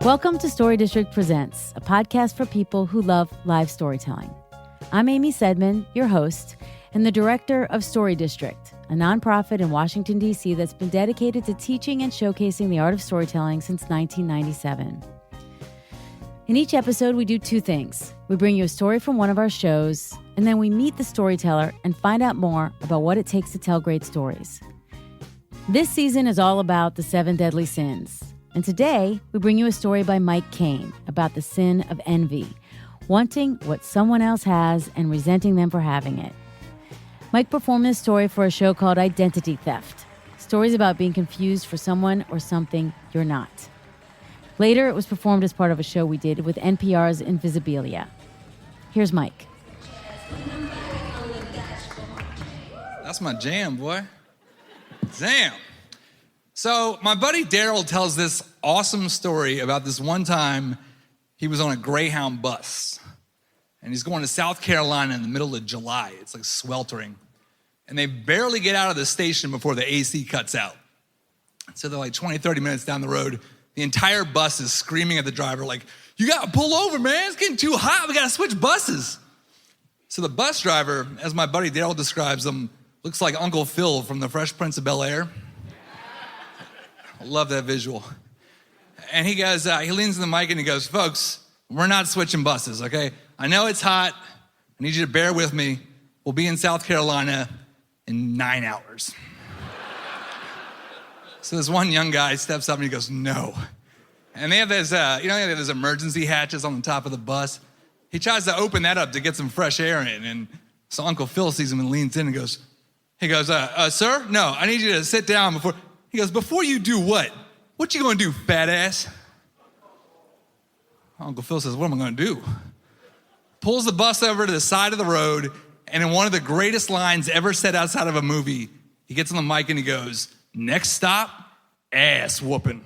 Welcome to Story District Presents, a podcast for people who love live storytelling. I'm Amy Sedman, your host, and the director of Story District, a nonprofit in Washington, D.C. that's been dedicated to teaching and showcasing the art of storytelling since 1997. In each episode, we do two things. We bring you a story from one of our shows, and then we meet the storyteller and find out more about what it takes to tell great stories. This season is all about the 7 deadly sins. And today, we bring you a story by Mike Kane about the sin of envy, wanting what someone else has and resenting them for having it. Mike performed this story for a show called Identity Theft, stories about being confused for someone or something you're not. Later, it was performed as part of a show we did with NPR's Invisibilia. Here's Mike. That's my jam, boy. Damn. So my buddy Daryl tells this awesome story about this one time he was on a Greyhound bus. And he's going to South Carolina in the middle of July. It's like sweltering. And they barely get out of the station before the AC cuts out. So they're like 20, 30 minutes down the road. The entire bus is screaming at the driver like, "You gotta pull over, man. It's getting too hot. We gotta switch buses." So the bus driver, as my buddy Daryl describes him, looks like Uncle Phil from the Fresh Prince of Bel-Air. I love that visual. And he goes, he leans in the mic and he goes, "Folks, we're not switching buses, okay? I know it's hot. I need you to bear with me. We'll be in South Carolina in 9 hours. So this one young guy steps up and he goes, "No." And they have this, they have those emergency hatches on the top of the bus. He tries to open that up to get some fresh air in. And so Uncle Phil sees him and leans in and goes, "Sir, no, I need you to sit down before." He goes, "Before you do what? What you gonna do, fat ass?" Uncle Phil says, "What am I gonna do?" Pulls the bus over to the side of the road, and in one of the greatest lines ever said outside of a movie, he gets on the mic and he goes, "Next stop, ass whooping."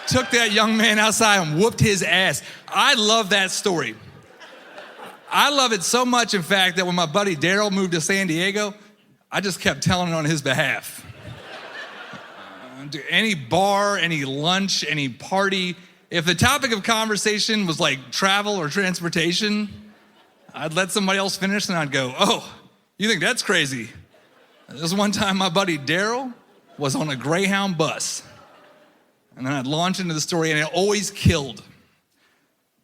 Took that young man outside and whooped his ass. I love that story. I love it so much, in fact, that when my buddy Daryl moved to San Diego, I just kept telling it on his behalf. Any bar, any lunch, any party, if the topic of conversation was like travel or transportation, I'd let somebody else finish and I'd go, "Oh, you think that's crazy?" This one time my buddy Daryl was on a Greyhound bus. And then I'd launch into the story and it always killed.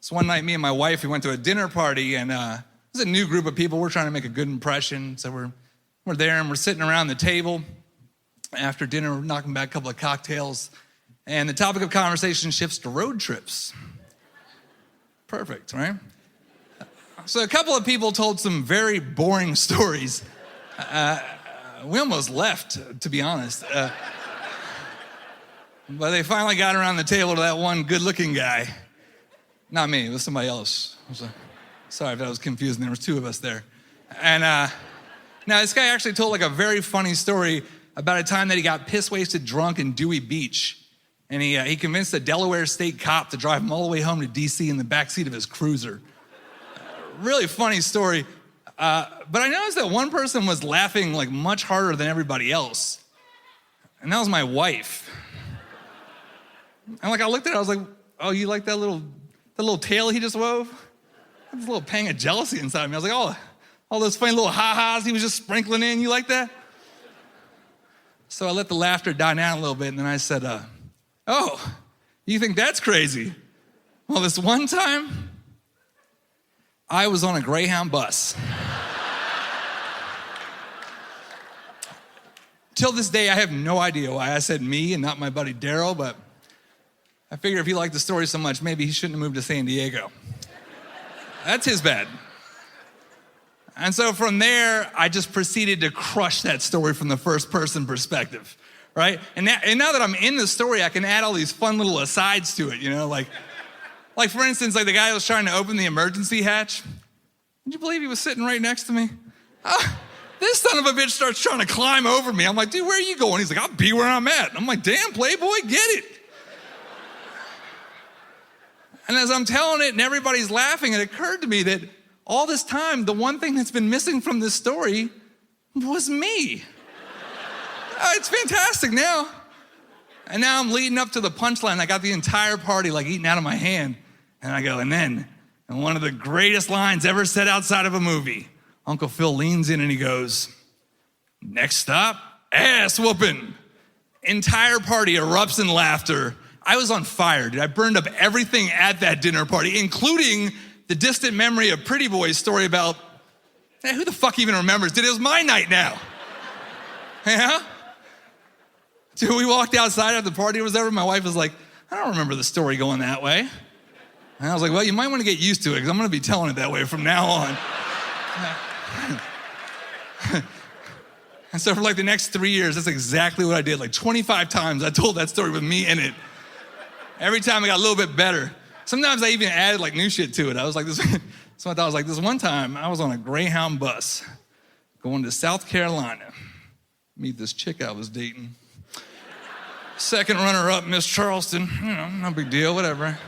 So one night, me and my wife, we went to a dinner party and it was a new group of people. We're trying to make a good impression. So we're there and we're sitting around the table. After dinner, we're knocking back a couple of cocktails. And the topic of conversation shifts to road trips. Perfect, right? So a couple of people told some very boring stories. We almost left, to be honest. But they finally got around the table to that one good-looking guy. Not me, it was somebody else. Sorry if that was confusing, there was 2 of us there. And now this guy actually told like a very funny story about a time that he got piss-wasted drunk in Dewey Beach. And he convinced a Delaware state cop to drive him all the way home to D.C. in the backseat of his cruiser. Really funny story. But I noticed that one person was laughing like much harder than everybody else. And that was my wife. And like I looked at it, I was like, "Oh, you like that little tale he just wove?" There's a little pang of jealousy inside me. I was like, "Oh, all those funny little ha-has he was just sprinkling in, you like that?" So I let the laughter die down a little bit, and then I said, "Oh, you think that's crazy? Well, this one time, I was on a Greyhound bus." Till this day, I have no idea why I said me and not my buddy Daryl, but I figure if he liked the story so much, maybe he shouldn't have moved to San Diego. That's his bad. And so from there, I just proceeded to crush that story from the first person perspective, right? And now that I'm in the story, I can add all these fun little asides to it, like for instance, like the guy who was trying to open the emergency hatch. Would you believe he was sitting right next to me? This son of a bitch starts trying to climb over me. I'm like, "Dude, where are you going?" He's like, "I'll be where I'm at." I'm like, "Damn, playboy, get it." And as I'm telling it and everybody's laughing, it occurred to me that all this time, the one thing that's been missing from this story was me. It's fantastic now. And now I'm leading up to the punchline. I got the entire party like eating out of my hand. And I go, and then, and one of the greatest lines ever said outside of a movie, Uncle Phil leans in and he goes, next stop, ass whooping. Entire party erupts in laughter. I was on fire, dude. I burned up everything at that dinner party, including the distant memory of Pretty Boy's story about, hey, who the fuck even remembers? Dude, it was my night now. Yeah? Dude, we walked outside after the party was over. My wife was like, I don't remember the story going that way. And I was like, well, you might want to get used to it because I'm going to be telling it that way from now on. And so for like the next 3 years, that's exactly what I did. Like 25 times I told that story with me in it. Every time it got a little bit better. Sometimes I even added like new shit to it. I was like, so I thought, I was like, this one time I was on a Greyhound bus going to South Carolina, meet this chick I was dating. Second runner-up, Miss Charleston, no big deal, whatever.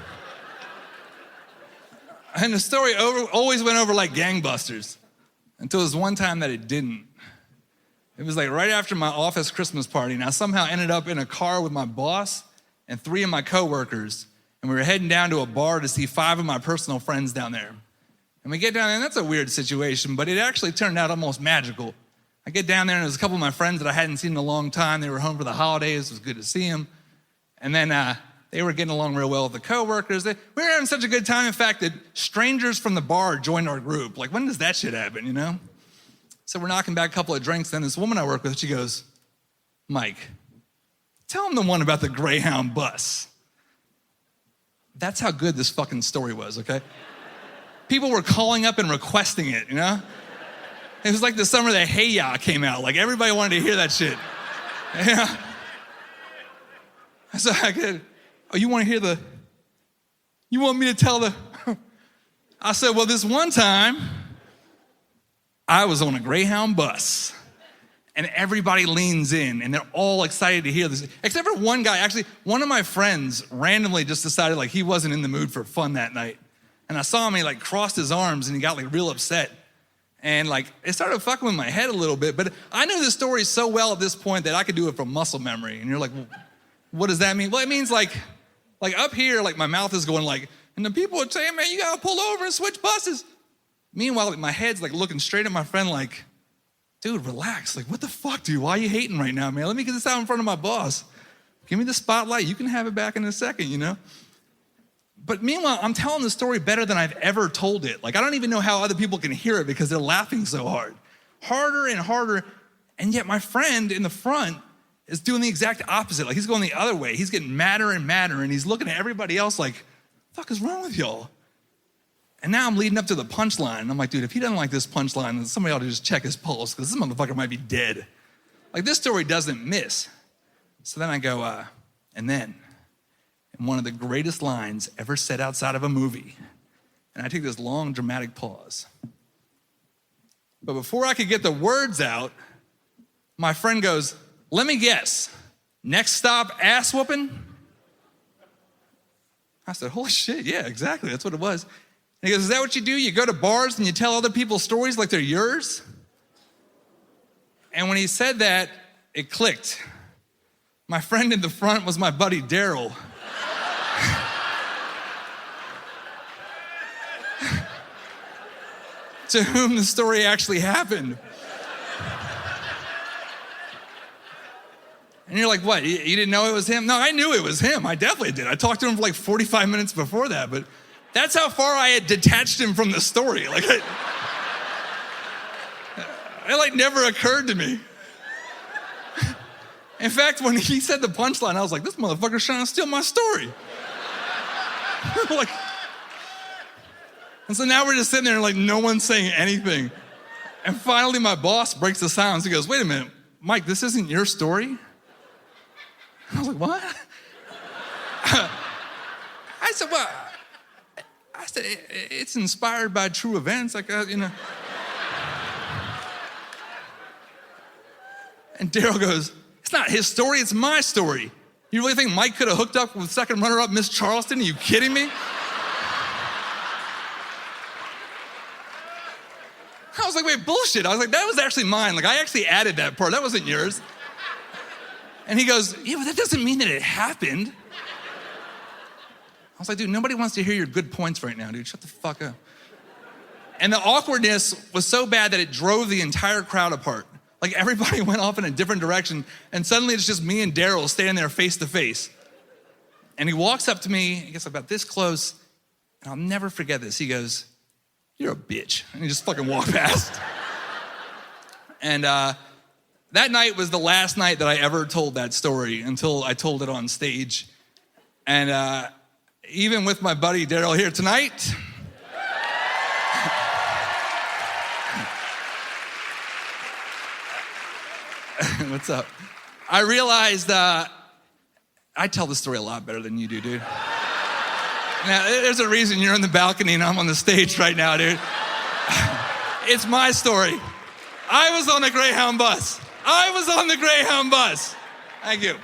And the story always went over like gangbusters until this one time that it didn't. It was like right after my office Christmas party, and I somehow ended up in a car with my boss and 3 of my coworkers, and we were heading down to a bar to see 5 of my personal friends down there. And we get down there, and that's a weird situation, but it actually turned out almost magical. I get down there, and there's a couple of my friends that I hadn't seen in a long time. They were home for the holidays. It was good to see them. And then they were getting along real well with the coworkers. We were having such a good time, in fact, that strangers from the bar joined our group. Like, when does that shit happen, you know? So we're knocking back a couple of drinks, and this woman I work with, she goes, Mike, tell him the one about the Greyhound bus. That's how good this fucking story was, okay? People were calling up and requesting it, you know? It was like the summer that Hey Ya came out. Like, everybody wanted to hear that shit. Yeah. So I could, oh, you want me to tell the, I said, well, this one time, I was on a Greyhound bus, and everybody leans in, and they're all excited to hear this, except for one guy. Actually, one of my friends randomly just decided like he wasn't in the mood for fun that night. And I saw him, he like crossed his arms, and he got like real upset. And like, it started fucking with my head a little bit, but I knew this story so well at this point that I could do it from muscle memory. And you're like, well, what does that mean? Well, it means like up here, like my mouth is going like, and the people are saying, man, you gotta pull over and switch buses. Meanwhile, like, my head's like looking straight at my friend like, dude, relax. Like, what the fuck, dude? Why are you hating right now, man? Let me get this out in front of my boss. Give me the spotlight. You can have it back in a second, you know? But meanwhile, I'm telling the story better than I've ever told it. Like, I don't even know how other people can hear it because they're laughing so hard. Harder and harder. And yet my friend in the front is doing the exact opposite. Like, he's going the other way. He's getting madder and madder, and he's looking at everybody else like, what the fuck is wrong with y'all? And now I'm leading up to the punchline. I'm like, dude, if he doesn't like this punchline, then somebody ought to just check his pulse because this motherfucker might be dead. Like, this story doesn't miss. So then I go, and then, in one of the greatest lines ever said outside of a movie, and I take this long, dramatic pause. But before I could get the words out, my friend goes, let me guess, next stop, ass whooping? I said, holy shit, yeah, exactly, that's what it was. And he goes, is that what you do? You go to bars and you tell other people's stories like they're yours? And when he said that, it clicked. My friend in the front was my buddy Daryl. To whom the story actually happened. And you're like, what, you didn't know it was him? No, I knew it was him. I definitely did. I talked to him for like 45 minutes before that, but that's how far I had detached him from the story. Like, it like never occurred to me. In fact, when he said the punchline, I was like, this motherfucker's trying to steal my story. Like, and so now we're just sitting there and like no one's saying anything. And finally my boss breaks the silence. He goes, wait a minute, Mike, this isn't your story? I was like, what? I said, well, it's inspired by true events, like, you know. And Daryl goes, it's not his story, it's my story. You really think Mike could have hooked up with second runner-up Miss Charleston? Are you kidding me? I was like, wait, bullshit. I was like, that was actually mine. Like, I actually added that part. That wasn't yours. And he goes, yeah, but that doesn't mean that it happened. I was like, dude, nobody wants to hear your good points right now, dude. Shut the fuck up. And the awkwardness was so bad that it drove the entire crowd apart. Like everybody went off in a different direction, and suddenly it's just me and Daryl standing there face to face. And he walks up to me, he gets about this close, and I'll never forget this. He goes, you're a bitch. And he just fucking walked past. And that night was the last night that I ever told that story until I told it on stage. And even with my buddy Daryl here tonight, what's up? I realized I tell the story a lot better than you do, dude. Now, there's a reason you're on the balcony and I'm on the stage right now, dude. It's my story. I was on a Greyhound bus. Thank you.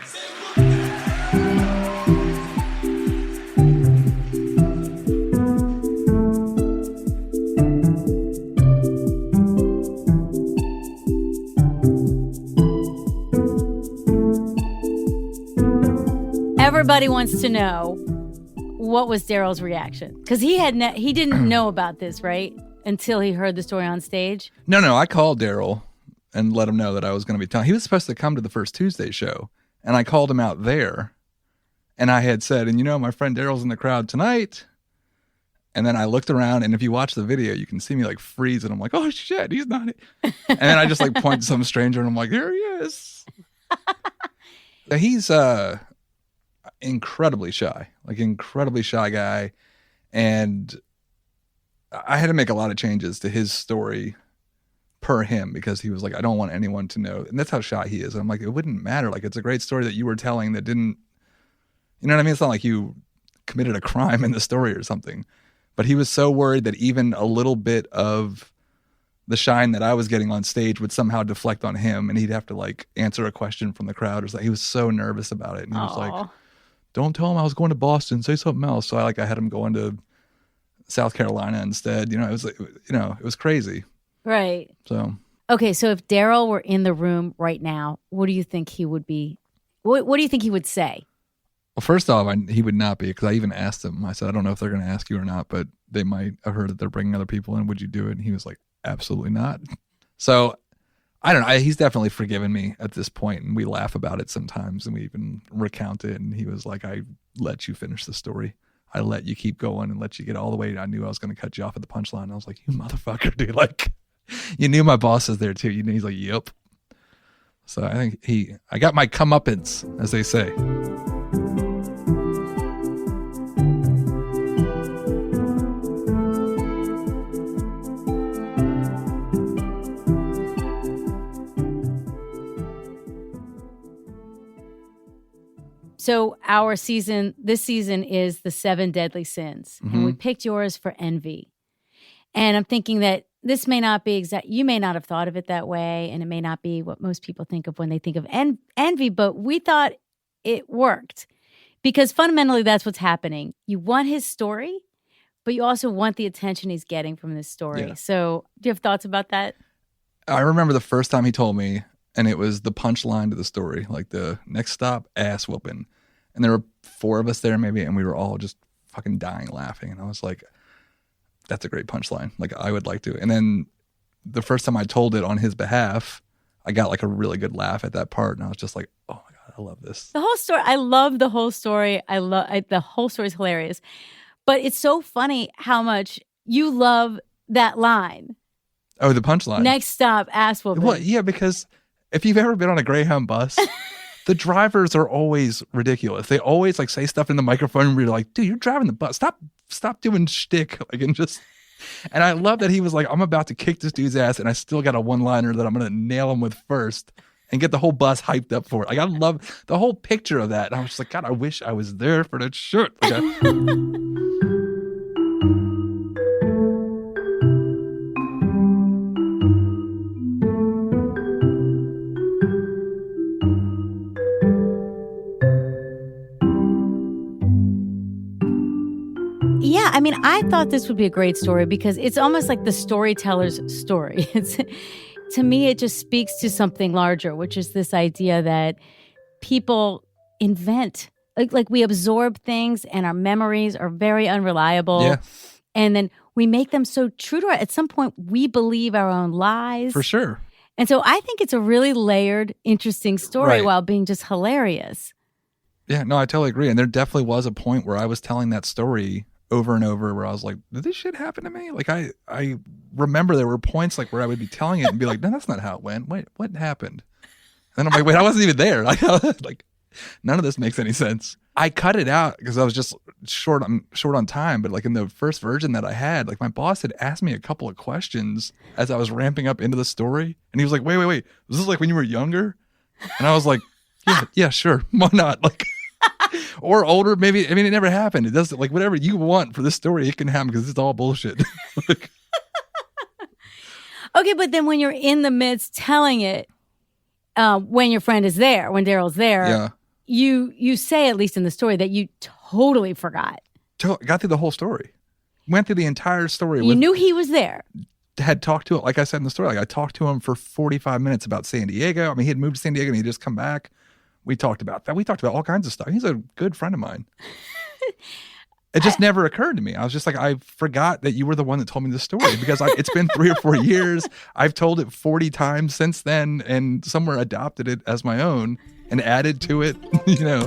Everybody wants to know, what was Daryl's reaction? Because he didn't know about this, right? Until he heard the story on stage? No, I called Daryl and let him know that I was going to be telling. He was supposed to come to the first Tuesday show, and I called him out there, and I had said, and my friend Daryl's in the crowd tonight. And then I looked around, and if you watch the video, you can see me like freeze, and I'm like, oh shit, he's not it. And then I just like point to some stranger, and I'm like, here he is. He's incredibly shy guy. And I had to make a lot of changes to his story per him because he was like, I don't want anyone to know. And that's how shy he is. And I'm like, it wouldn't matter. Like, it's a great story that you were telling that didn't, you know what I mean? It's not like you committed a crime in the story or something. But he was so worried that even a little bit of the shine that I was getting on stage would somehow deflect on him, and he'd have to like answer a question from the crowd or something. He was so nervous about it. And he was like, don't tell him I was going to Boston, say something else. So I had him going to South Carolina instead. It was like, it was crazy. Right. So. Okay, so if Daryl were in the room right now, what do you think he would be? What do you think he would say? Well, first off, he would not be, because I even asked him. I said, I don't know if they're going to ask you or not, but they might have heard that they're bringing other people in. Would you do it? And he was like, absolutely not. So I don't know. He's definitely forgiven me at this point, and we laugh about it sometimes, and we even recount it. And he was like, I let you finish the story. I let you keep going and let you get all the way. I knew I was going to cut you off at the punchline. And I was like, you motherfucker, dude. Like, you knew my boss was there too. He's like, yep. So I think I got my comeuppance, as they say. So this season is the 7 Deadly Sins. Mm-hmm. And we picked yours for envy. And I'm thinking that this may not be you may not have thought of it that way, and it may not be what most people think of when they think of envy, but we thought it worked. Because fundamentally, that's what's happening. You want his story, but you also want the attention he's getting from this story. Yeah. So do you have thoughts about that? I remember the first time he told me, and it was the punchline to the story, like the next stop, ass whooping. And there were 4 of us there maybe, and we were all just fucking dying laughing. And I was like, that's a great punchline. Like, I would like to. And then the first time I told it on his behalf, I got like a really good laugh at that part. And I was just like, oh my God, I love this. The whole story, I love the whole story. The whole story is hilarious. But it's so funny how much you love that line. Oh, the punchline. Next stop, ass whooping. Well, yeah, because if you've ever been on a Greyhound bus, the drivers are always ridiculous. They always like say stuff in the microphone and we're like, dude, you're driving the bus. Stop doing shtick. And I love that he was like, I'm about to kick this dude's ass, and I still got a one-liner that I'm going to nail him with first and get the whole bus hyped up for it. Like, I love the whole picture of that. And I was just like, God, I wish I was there for that shit. Yeah, I mean, I thought this would be a great story because it's almost like the storyteller's story. To me, it just speaks to something larger, which is this idea that people invent. Like we absorb things and our memories are very unreliable. Yeah. And then we make them so true to our, at some point we believe our own lies. For sure. And so I think it's a really layered, interesting story Right. while being just hilarious. Yeah, no, I totally agree. And there definitely was a point where I was telling that story over and over where I was like, did this shit happen to me? Like I remember there were points like where I would be telling it and be like, no, that's not how it went. Wait, what happened? And I'm like, wait, I wasn't even there. Like none of this makes any sense. I cut it out because I was just short on time. But like in the first version that I had, like my boss had asked me a couple of questions as I was ramping up into the story. And he was like, wait. Was this like when you were younger? And I was like, yeah, sure. Why not? Like, or older, maybe. I mean, it never happened. It doesn't, like, whatever you want for this story, it can happen because it's all bullshit. Like, Okay, but then when you're in the midst telling it, when your friend is there, when Daryl's there, yeah. you say, at least in the story, that you totally forgot. Got through the whole story. Went through the entire story. You knew he was there. Had talked to him, like I said in the story, like I talked to him for 45 minutes about San Diego. I mean, he had moved to San Diego and he'd just come back. We talked about that. We talked about all kinds of stuff. He's a good friend of mine. It just never occurred to me. I was just like, I forgot that you were the one that told me the story because it's been 3 or 4 years. I've told it 40 times since then and somewhere adopted it as my own and added to it, you know.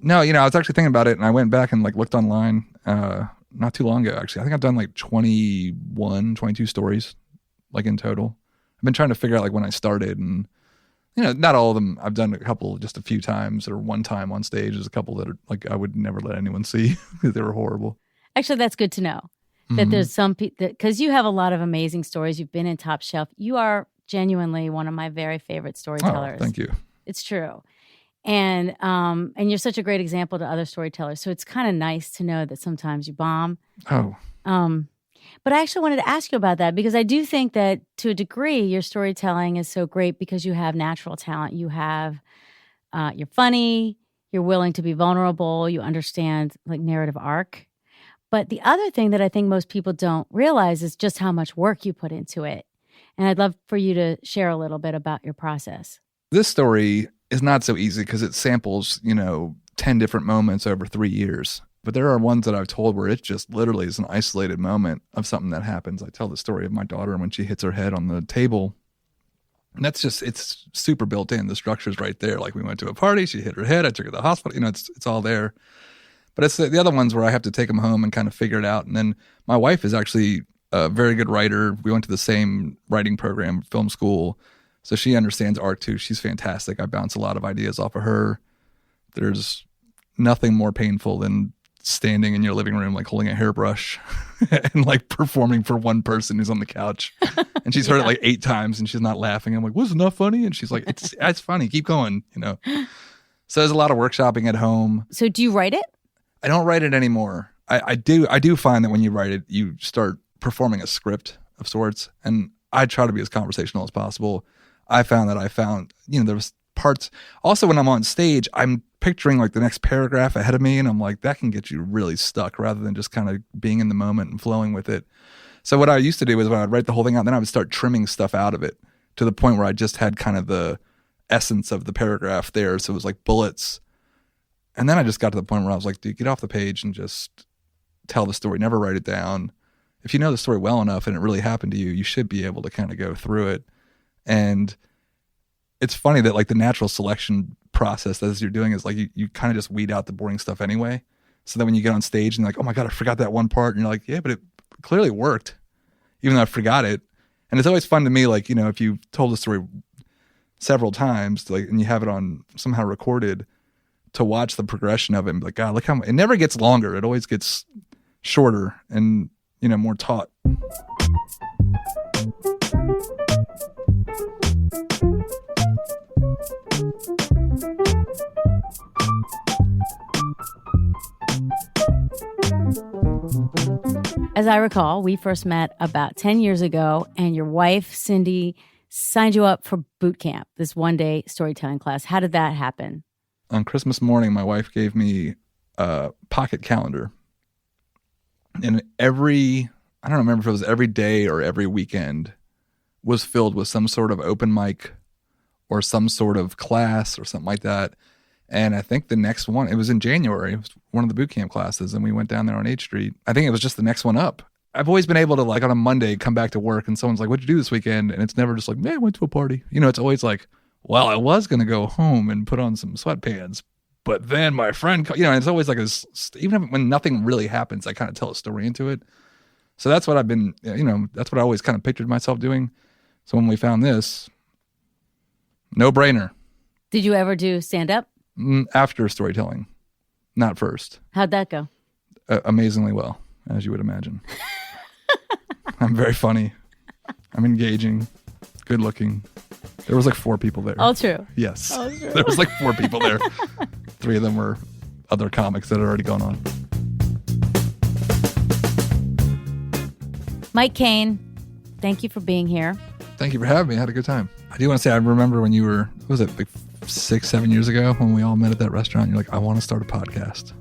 No, you know, I was actually thinking about it and I went back and like looked online not too long ago, actually. I think I've done like 22 stories like in total. I've been trying to figure out like when I started and, you know, not all of them. I've done a couple just a few times or one time on stage. There's a couple that are like I would never let anyone see because they were horrible. Actually, that's good to know that there's some people, because you have a lot of amazing stories. You've been in Top Shelf. You are genuinely one of my very favorite storytellers. Oh, thank you. It's true. And you're such a great example to other storytellers. So it's kind of nice to know that sometimes you bomb. Oh. But I actually wanted to ask you about that because I do think that to a degree your storytelling is so great because you have natural talent. You have, you're funny, you're willing to be vulnerable, you understand like narrative arc. But the other thing that I think most people don't realize is just how much work you put into it. And I'd love for you to share a little bit about your process. This story is not so easy because it samples, 10 different moments over 3 years. But there are ones that I've told where it just literally is an isolated moment of something that happens. I tell the story of my daughter when she hits her head on the table. And that's just, it's super built in. The structure's right there. Like we went to a party, she hit her head, I took her to the hospital, it's all there. But it's the other ones where I have to take them home and kind of figure it out. And then my wife is actually a very good writer. We went to the same writing program, film school. So she understands art too. She's fantastic. I bounce a lot of ideas off of her. There's nothing more painful than standing in your living room, like holding a hairbrush and like performing for one person who's on the couch. And she's heard it like 8 times and she's not laughing. I'm like, wasn't that funny? And she's like, it's funny. Keep going, So there's a lot of workshopping at home. So do you write it? I don't write it anymore. I do find that when you write it, you start performing a script of sorts. And I try to be as conversational as possible. I found there was parts. Also, when I'm on stage, I'm picturing like the next paragraph ahead of me, and I'm like, that can get you really stuck rather than just kind of being in the moment and flowing with it. So what I used to do is when I'd write the whole thing out, then I would start trimming stuff out of it to the point where I just had kind of the essence of the paragraph there. So it was like bullets. And then I just got to the point where I was like, dude, get off the page and just tell the story. Never write it down. If you know the story well enough and it really happened to you, you should be able to kind of go through it. And it's funny that like the natural selection process as you're doing is like you kind of just weed out the boring stuff anyway. So then when you get on stage and you're like, oh my God, I forgot that one part. And you're like, yeah, but it clearly worked, even though I forgot it. And it's always fun to me, like, if you've told the story several times, like, and you have it on somehow recorded, to watch the progression of it and be like, God, look how it never gets longer. It always gets shorter and, more taut. As I recall, we first met about 10 years ago, and your wife, Cindy, signed you up for boot camp, this one-day storytelling class. How did that happen? On Christmas morning, my wife gave me a pocket calendar. And I don't remember if it was every day or every weekend, was filled with some sort of open mic or some sort of class or something like that. And I think the next one, it was in January, it was one of the boot camp classes, and we went down there on 8th Street. I think it was just the next one up. I've always been able to, like, on a Monday, come back to work and someone's like, what'd you do this weekend? And it's never just like, man, I went to a party. You know, it's always like, well, I was going to go home and put on some sweatpants, but then my friend, you know, it's always like, even when nothing really happens, I kind of tell a story into it. So that's what I've been, you know, that's what I always kind of pictured myself doing. So when we found this, no brainer. Did you ever do stand-up? After storytelling, not first. How'd that go? Amazingly well, as you would imagine. I'm very funny. I'm engaging, good looking. There was like 4 people there. All true. Yes. All true. There was like 4 people there. 3 of them were other comics that had already gone on. Mike Kane, thank you for being here. Thank you for having me. I had a good time. I do want to say, I remember when you were, what was it, like 6-7 years ago when we all met at that restaurant, you're like, I want to start a podcast.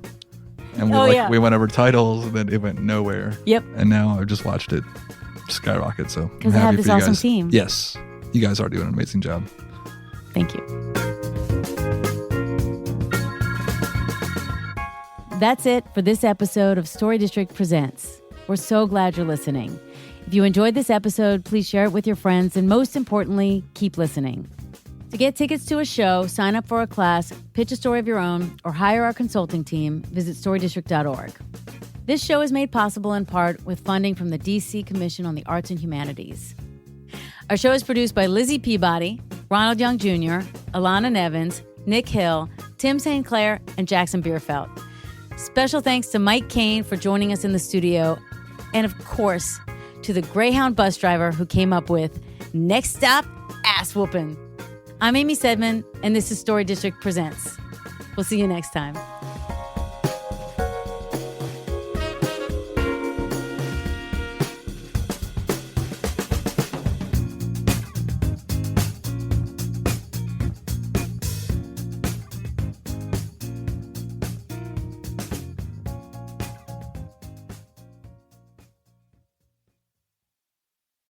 And we went over titles, and then it went nowhere. Yep. And now I've just watched it skyrocket. So because I have this awesome team. Yes. You guys are doing an amazing job. Thank you. That's it for this episode of Story District Presents. We're so glad you're listening. If you enjoyed this episode, please share it with your friends, and most importantly, keep listening. To get tickets to a show, sign up for a class, pitch a story of your own, or hire our consulting team, visit storydistrict.org. This show is made possible in part with funding from the D.C. Commission on the Arts and Humanities. Our show is produced by Lizzie Peabody, Ronald Young Jr., Ilana Nevins, Nick Hill, Tim St. Clair, and Jackson Bierfeldt. Special thanks to Mike Kane for joining us in the studio, and of course, to the Greyhound bus driver who came up with Next Stop, Ass Whoopin'. I'm Amy Sedman, and this is Story District Presents. We'll see you next time.